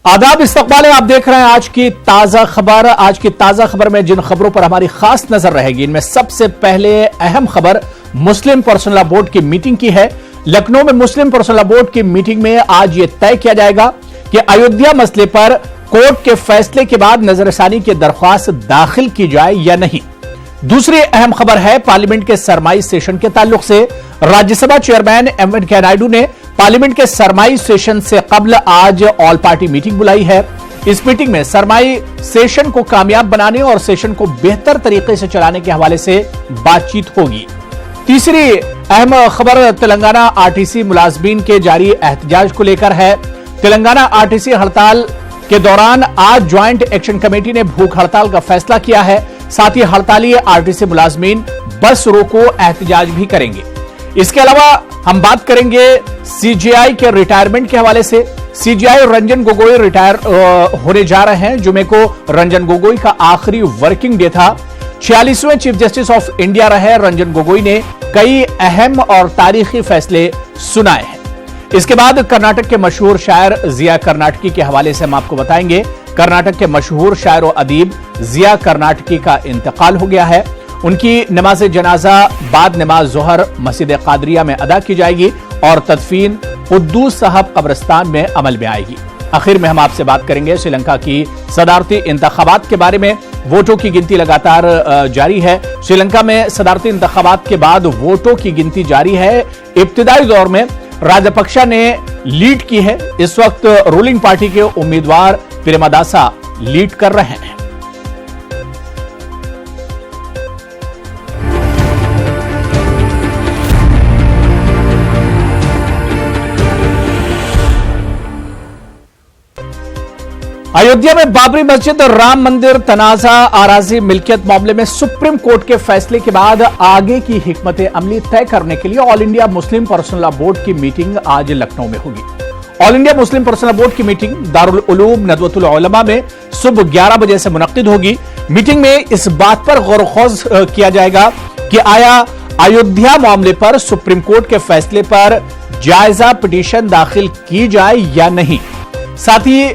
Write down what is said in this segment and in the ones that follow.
आदाब, इस्तकबाल है। आप देख रहे हैं आज की ताजा खबर। आज की ताजा खबर में जिन खबरों पर हमारी खास नजर रहेगी, इनमें सबसे पहले अहम खबर मुस्लिम पर्सनल लॉ बोर्ड की मीटिंग की है। लखनऊ में मुस्लिम पर्सनल लॉ बोर्ड की मीटिंग में आज यह तय किया जाएगा कि अयोध्या मसले पर कोर्ट के फैसले के बाद नजरसानी की दरख्वास्त दाखिल की जाए या नहीं। दूसरी अहम खबर है पार्लियामेंट के सरमाई सेशन के ताल्लुक से। राज्यसभा चेयरमैन एम वेंकैया नायडू ने पार्लियामेंट के सरमाई सेशन से कबल आज ऑल पार्टी मीटिंग बुलाई है। इस मीटिंग में सरमाई सेशन को कामयाब बनाने और सेशन को बेहतर तरीके से चलाने के हवाले से बातचीत होगी। तीसरी अहम खबर तेलंगाना आरटीसी मुलाजमीन के जारी एहतजाज को लेकर है। तेलंगाना आरटीसी हड़ताल के दौरान आज ज्वाइंट एक्शन कमेटी ने भूख हड़ताल का फैसला किया है। साथ ही हड़ताली आरटीसी मुलाजमीन बस रोको एहतजाज भी करेंगे। इसके अलावा हम बात करेंगे सीजेआई के रिटायरमेंट के हवाले से। सीजेआई रंजन गोगोई रिटायर होने जा रहे हैं। जुमे को रंजन गोगोई का आखिरी वर्किंग डे था। 46वें चीफ जस्टिस ऑफ इंडिया रहे रंजन गोगोई ने कई अहम और तारीखी फैसले सुनाए हैं। इसके बाद कर्नाटक के मशहूर शायर जिया कर्नाटकी के हवाले से हम आपको बताएंगे। कर्नाटक के मशहूर शायर और अदीब जिया कर्नाटकी का इंतकाल हो गया है। उनकी नमाज जनाजा बाद नमाज जोहर मस्जिद कादरिया में अदा की जाएगी और तदफीन कुद्दूस साहब कब्रिस्तान में अमल में आएगी। आखिर में हम आपसे बात करेंगे श्रीलंका की सदारती इंतखाबात के बारे में। वोटों की गिनती लगातार जारी है। श्रीलंका में सदारती इंतखाबात के बाद वोटों की गिनती जारी है। इब्तिदाई दौर में राजपक्षा ने लीड की है। इस वक्त रूलिंग पार्टी के उम्मीदवार प्रेमदासा लीड कर रहे हैं। अयोध्या में बाबरी मस्जिद, राम मंदिर तनाजा आराजी मिल्कियत मामले में सुप्रीम कोर्ट के फैसले के बाद आगे की हिकमत अमली तय करने के लिए all India Muslim personal law board की मीटिंग आज लखनऊ में होगी। All India Muslim personal law board की मीटिंग दारुल उलूम नदवतुल उलमा में सुबह 11 बजे से मुनक्किद होगी। मीटिंग में इस बात पर गौर-व-खौज किया जाएगा कि आया अयोध्या मामले पर सुप्रीम कोर्ट के फैसले पर जायजा पिटीशन दाखिल की जाए या नहीं। साथ ही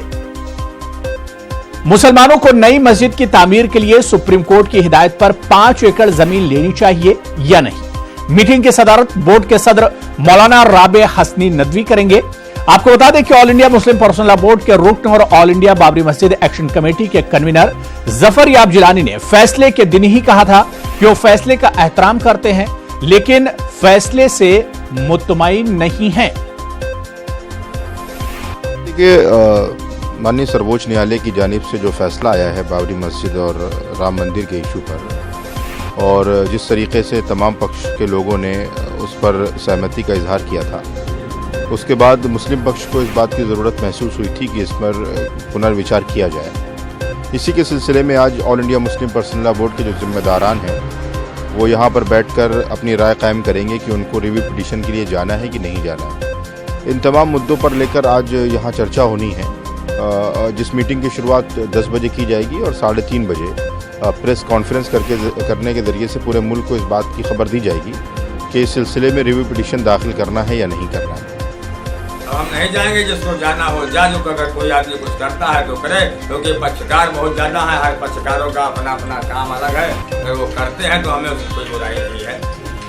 मुसलमानों को नई मस्जिद की तामीर के लिए सुप्रीम कोर्ट की हिदायत पर 5 एकड़ जमीन लेनी चाहिए या नहीं। मीटिंग की सदारत बोर्ड के सदर मौलाना राबे हसनी नदवी करेंगे। आपको बता दें कि all India Muslim personal law board के रुकन और ऑल इंडिया बाबरी मस्जिद एक्शन कमेटी के कन्वीनर जफर याब जिलानी ने फैसले के दिन ही कहा था कि वो फैसले का एहतराम करते हैं, लेकिन फैसले से मुतमईन नहीं है। माननीय सर्वोच्च न्यायालय की जानिब से जो फैसला आया है बाबरी मस्जिद और राम मंदिर के इशू पर, और जिस तरीके से तमाम पक्ष के लोगों ने उस पर सहमति का इजहार किया था, उसके बाद मुस्लिम पक्ष को इस बात की ज़रूरत महसूस हुई थी कि इस पर पुनर्विचार किया जाए। इसी के सिलसिले में आज all India Muslim personal law board के जो जिम्मेदारान हैं वो यहाँ पर बैठकर अपनी राय कायम करेंगे कि उनको रिव्यू पिटीशन के लिए जाना है कि नहीं जाना है। इन तमाम मुद्दों पर लेकर आज यहाँ चर्चा होनी है, जिस मीटिंग की शुरुआत 10 बजे की जाएगी और 3:30 बजे प्रेस कॉन्फ्रेंस करने के जरिए से पूरे मुल्क को इस बात की खबर दी जाएगी कि इस सिलसिले में रिव्यू पिटीशन दाखिल करना है या नहीं करना है। हम नहीं जाएंगे, जिसको जाना हो जा। जो अगर कोई आदमी कुछ करता है तो करे, क्योंकि पक्षकार बहुत ज़्यादा है। हर पक्षकारों का अपना अपना काम अलग है। अगर वो करते हैं तो हमें उसकी कोई बुराई नहीं है,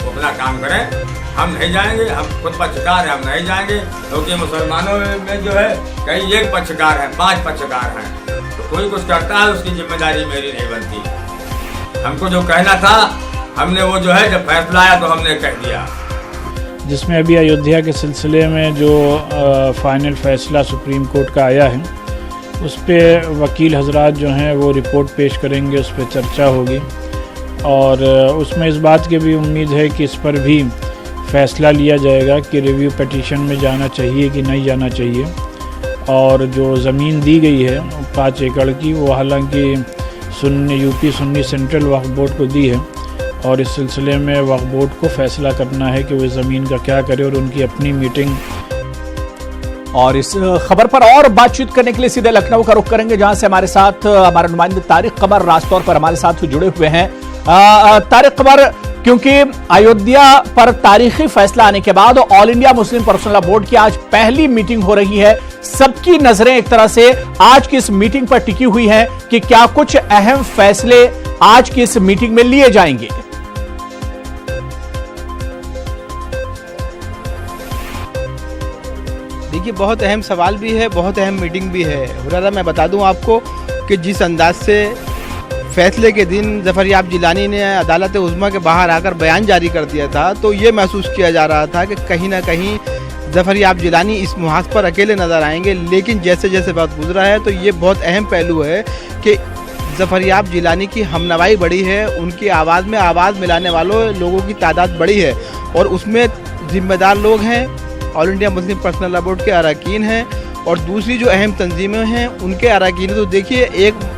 वो अपना काम करें। हम नहीं जाएंगे, हम खुद पक्षकार हैं, हम नहीं जाएंगे, क्योंकि मुसलमानों में जो है कई एक पक्षकार हैं, 5 पक्षकार हैं। तो कोई कुछ करता है उसकी जिम्मेदारी मेरी नहीं बनती। हमको जो कहना था हमने वो जो है जब फैसला आया तो हमने कह दिया। जिसमें अभी अयोध्या के सिलसिले में जो फाइनल फैसला सुप्रीम कोर्ट का आया है, उस पर वकील हजरात जो हैं वो रिपोर्ट पेश करेंगे, उस पर चर्चा होगी और उसमें इस बात की भी उम्मीद है कि इस पर भी फैसला लिया जाएगा कि रिव्यू पिटीशन में जाना चाहिए कि नहीं जाना चाहिए। और जो ज़मीन दी गई है 5 एकड़ की, वो हालांकि यूपी सुन्नी सेंट्रल वक्फ बोर्ड को दी है और इस सिलसिले में वक्फ बोर्ड को फैसला करना है कि वो ज़मीन का क्या करे और उनकी अपनी मीटिंग। और इस खबर पर और बातचीत करने के लिए सीधे लखनऊ का रुख करेंगे, जहां से हमारे साथ हमारे नुमाइंदे तारिक कमर राज तौर पर हमारे साथ जुड़े हुए हैं। तारिक कमर, क्योंकि अयोध्या पर तारीखी फैसला आने के बाद all India Muslim personal law board की आज पहली मीटिंग हो रही है। सबकी नजरें एक तरह से आज की इस मीटिंग पर टिकी हुई हैं कि क्या कुछ अहम फैसले आज की इस मीटिंग में लिए जाएंगे। देखिए, बहुत अहम सवाल भी है, बहुत अहम मीटिंग भी है। हुर्रारा, मैं बता दूं आपको कि जिस अंदाज से फैसले के दिन ज़फ़र याब जिलानी ने अदालत उज़्मा के बाहर आकर बयान जारी कर दिया था, तो ये महसूस किया जा रहा था कि कहीं ना कहीं ज़फ़र याब जिलानी इस मुहाज पर अकेले नज़र आएंगे। लेकिन जैसे जैसे वक्त गुजरा है तो ये बहुत अहम पहलू है कि ज़फ़र याब जिलानी की हमनवाई बढ़ी है, उनकी आवाज़ में आवाज़ मिलाने वालों लोगों की तादाद बढ़ी है और उसमें ज़िम्मेदार लोग हैं, all India Muslim personal law board के अरकान हैं और दूसरी जो अहम तंजीमें हैं उनके अरकान। तो देखिए, एक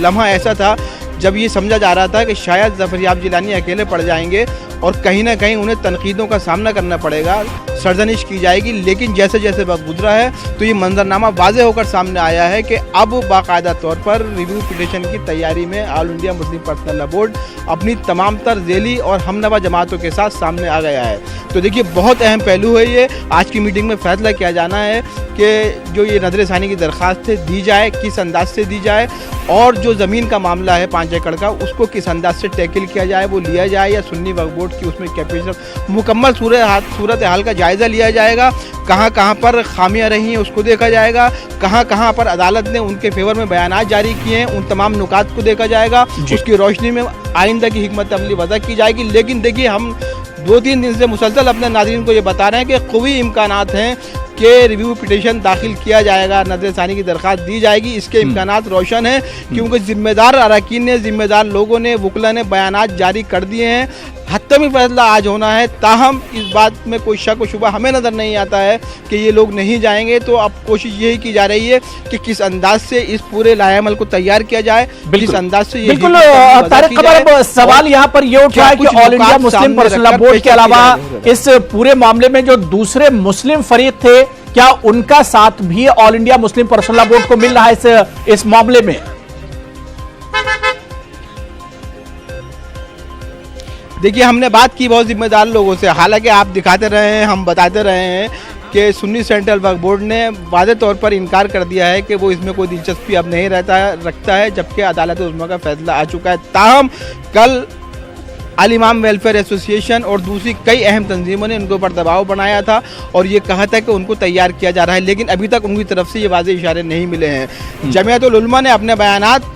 लम्हा ऐसा था जब ये समझा जा रहा था कि शायद ज़फ़र याब जिलानी अकेले पड़ जाएंगे और कहीं ना कहीं उन्हें तनकीदों का सामना करना पड़ेगा, सरजनिश की जाएगी। लेकिन जैसे जैसे वक्त गुजरा है तो ये मंजरनामा वाज़े होकर सामने आया है कि अब बाकायदा तौर पर रिव्यू पिटीशन की तैयारी में all India Muslim personal law board अपनी तमाम तर ज़ेली और हमनवा जमातों के साथ सामने आ गया है। तो देखिए, बहुत अहम पहलू है ये। आज की मीटिंग में फैसला किया जाना है कि जो ये नज़र-ए-सानी की दरख्वास्त है दी जाए, किस अंदाज से दी जाए, और जो ज़मीन का मामला है 5 एकड़ का, उसको किस अंदाज से टैकल किया जाए, वो लिया जाए या सुन्नी वक्फ बोर्ड की उसमें कैपेसिटी मुकम्मल सूरत हाल का जायज़ा लिया जाएगा। कहाँ कहाँ पर खामियां रही हैं उसको देखा जाएगा, कहाँ कहाँ पर अदालत ने उनके फेवर में बयानात जारी किए हैं उन तमाम नुकात को देखा जाएगा, उसकी रोशनी में आइंदा की हिकमत अमली वज़ा की जाएगी। लेकिन देखिए, हम 2-3 दिन से मुसलसल अपने नाज़रीन को ये बता रहे हैं कि क़वी इम्कानात हैं कि रिव्यू पिटीशन दाखिल किया जाएगा, नज़र-ए-सानी की दरख्वास्त दी जाएगी। इसके इम्कानात रोशन हैं क्योंकि ज़िम्मेदार अरकान ने, ज़िम्मेदार लोगों ने, वकला ने बयानात जारी कर दिए हैं। हत्मी फैसला आज होना है, ताहम इस बात में कोई शक व शुबा हमें नज़र नहीं आता है कि ये लोग नहीं जाएंगे। तो अब कोशिश यही की जा रही है कि किस अंदाज से इस पूरे लाएअमल को तैयार किया जाए, किस अंदाज से। बिल्कुल तारिक क़मर, सवाल यहाँ पर ये उठ रहा है कि all India Muslim personal law board के अलावा इस पूरे मामले में जो दूसरे मुस्लिम फरीक थे, क्या उनका साथ भी all India Muslim personal law board को मिल रहा है इस मामले में? देखिए, हमने बात की बहुत जिम्मेदार लोगों से, हालांकि आप दिखाते रहे हैं, हम बताते रहे हैं कि सुन्नी सेंट्रल वक्फ बोर्ड ने वाज़े तौर पर इनकार कर दिया है कि वो इसमें कोई दिलचस्पी अब नहीं रखता है, जबकि अदालत उज़्मा का फैसला आ चुका है। ताहम कल अल इमाम वेलफेयर एसोसिएशन और दूसरी कई अहम तंजीमों ने उनके ऊपर दबाव बनाया था और ये कहा था कि उनको तैयार किया जा रहा है, लेकिन अभी तक उनकी तरफ से ये वाज़े इशारे नहीं मिले हैं। जमीयतुल उलमा ने अपने बयानात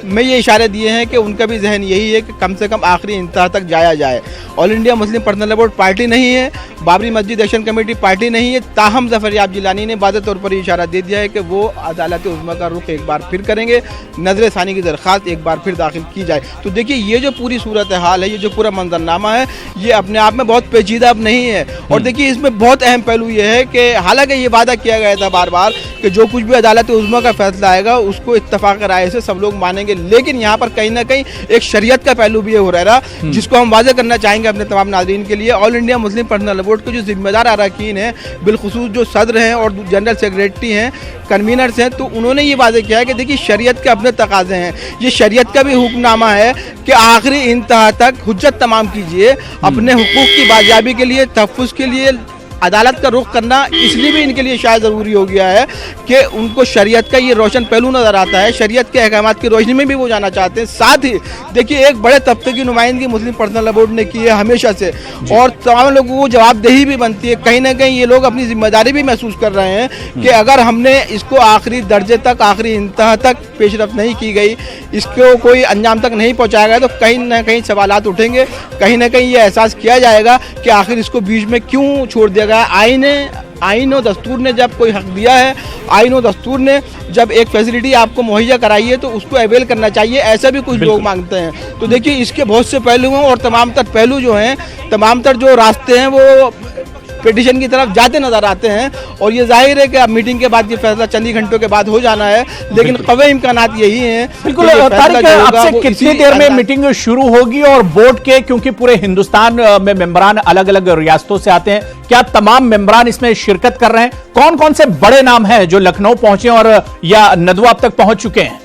में ये इशारे दिए हैं कि उनका भी जहन यही है कि कम से कम आखिरी इंतहा तक जाया जाए। All India Muslim personal law board party नहीं है, बाबरी मस्जिद एक्शन कमेटी पार्टी नहीं है, ताहम ज़फ़र याब जिलानी ने वाज़े तौर पर इशारा दे दिया है कि वो अदालत उज़्मा का रुख एक बार फिर करेंगे, नज़र-ए-सानी की दरख्वास्त एक बार फिर दाखिल की जाए। तो देखिए, ये जो पूरी सूरत हाल है, ये जो पूरा मंजरनामा है, ये अपने आप में बहुत पेचीदा अब नहीं है। और देखिए, इसमें बहुत अहम पहलू ये है कि हालांकि ये वादा किया गया था बार बार कि जो कुछ भी अदालत उज़्मा का फैसला आएगा उसको इत्तफ़ाक़ राय से सब लोग मानेंगे, लेकिन यहाँ पर कहीं ना कहीं एक शरीयत का पहलू भी है हुरैरा, जिसको हम वाज़े करना चाहेंगे अपने तमाम नाज़रीन के लिए। All India Muslim personal law board के जो जिम्मेदार अरकान हैं, बिलखुसूस जो सदर हैं और जनरल सेक्रेटरी हैं, कन्वीनर्स हैं, तो उन्होंने ये वाज़े किया है कि देखिए, शरीयत के अपने तकाज़े हैं, ये शरीयत का भी हुक्मनामा है कि आखिरी इंतहा तक हुज्जत तमाम कीजिए। अपने हुकूक की बाजियाबी के लिए, तहफ़्फ़ुज़ के लिए अदालत का रुख करना इसलिए भी इनके लिए शायद ज़रूरी हो गया है कि उनको शरीयत का ये रोशन पहलू नज़र आता है, शरीयत के अहकामात की रोशनी में भी वो जाना चाहते हैं। साथ ही देखिए, एक बड़े तबके की नुमाइंदगी मुस्लिम पर्सनल लॉ बोर्ड ने की है हमेशा से, और तमाम लोगों को जवाबदेही भी बनती है। कहीं ना कहीं ये लोग अपनी जिम्मेदारी भी महसूस कर रहे हैं कि अगर हमने इसको आखिरी दर्जे तक, आखिरी इंतहा तक पेशरफ नहीं की गई, इसको कोई अंजाम तक नहीं पहुँचाया गया, तो कहीं ना कहीं सवालात उठेंगे, कहीं ना कहीं ये एहसास किया जाएगा कि आखिर इसको बीच में क्यों छोड़ दिया गया। आईन और दस्तूर ने जब कोई हक दिया है, आईन और दस्तूर ने जब एक फैसिलिटी आपको मुहैया कराई है, तो उसको अवेल करना चाहिए, ऐसा भी कुछ लोग मांगते हैं। तो देखिए, इसके बहुत से पहलू हैं और तमाम तर पहलू जो हैं, तमाम तर जो रास्ते हैं वो पिटीशन की तरफ जाते नजर आते हैं। और ये जाहिर है कि अब मीटिंग के बाद ये फैसला चंद ही घंटों के बाद हो जाना है, लेकिन कवे इम्कानात यही हैं। बिल्कुल तारिक, आपसे कितनी देर में मीटिंग शुरू होगी? और बोर्ड के, क्योंकि पूरे हिंदुस्तान में मेंबरान अलग अलग रियासतों से आते हैं, क्या तमाम मेंबरान इसमें शिरकत कर रहे हैं? कौन कौन से बड़े नाम हैं जो लखनऊ पहुंचे और या नदवा अब तक पहुंच चुके हैं?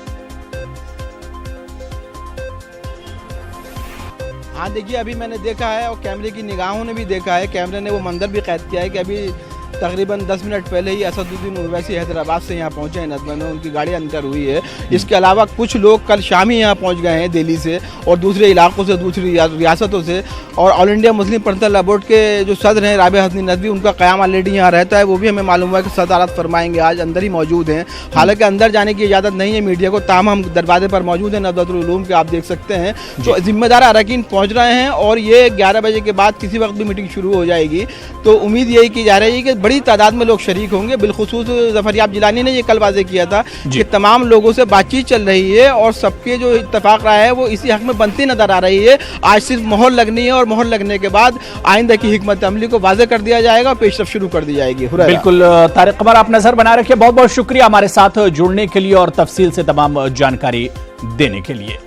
हाँ हाँ देखिए, अभी मैंने देखा है और कैमरे की निगाहों ने भी देखा है, कैमरे ने वो मंजर भी कैद किया है कि अभी तकरीबन 10 मिनट पहले ही असदुद्दीन ओवैसी हैदराबाद से यहाँ पहुँचे हैं नदवा में, उनकी गाड़ी अंतर हुई है। इसके अलावा कुछ लोग कल शाम ही यहाँ पहुँच गए हैं दिल्ली से और दूसरे इलाकों से, दूसरी रियासतों से। और all India Muslim personal law board के जो सदर हैं राबिया हसनी नदवी, उनका क़याम ऑलरेडी यहाँ रहता है, वो भी हमें मालूम हुआ कि सदारत फरमाएंगे, आज अंदर ही मौजूद हैं। हालांकि अंदर जाने की इजाज़त नहीं है मीडिया को, ताहम हम दरवाजे पर मौजूद हैं नदवतुल उलूम के, आप देख सकते हैं। तो जिम्मेदार अरकान पहुँच रहे हैं और ये 11 बजे के बाद किसी वक्त भी मीटिंग शुरू हो जाएगी। तो उम्मीद यही की जा रही है कि बड़ी तादाद में लोग शरीक होंगे। बिलखुसूस ज़फरयाब जिलानी ने ये कल वाज़े किया था कि तमाम लोगों से बातचीत चल रही है और सबके जो इत्तफाक राय है वो इसी हक में बनती नजर आ रही है। आज सिर्फ मोहर लगनी है और मोहर लगने के बाद आइंदा की हिकमत अमली को वाज़े कर दिया जाएगा और पेशरफ शुरू कर दी जाएगी। बिल्कुल तारिक कमर, आप नजर बना रखिए। बहुत बहुत शुक्रिया हमारे साथ जुड़ने के लिए और तफसील से तमाम जानकारी देने के लिए।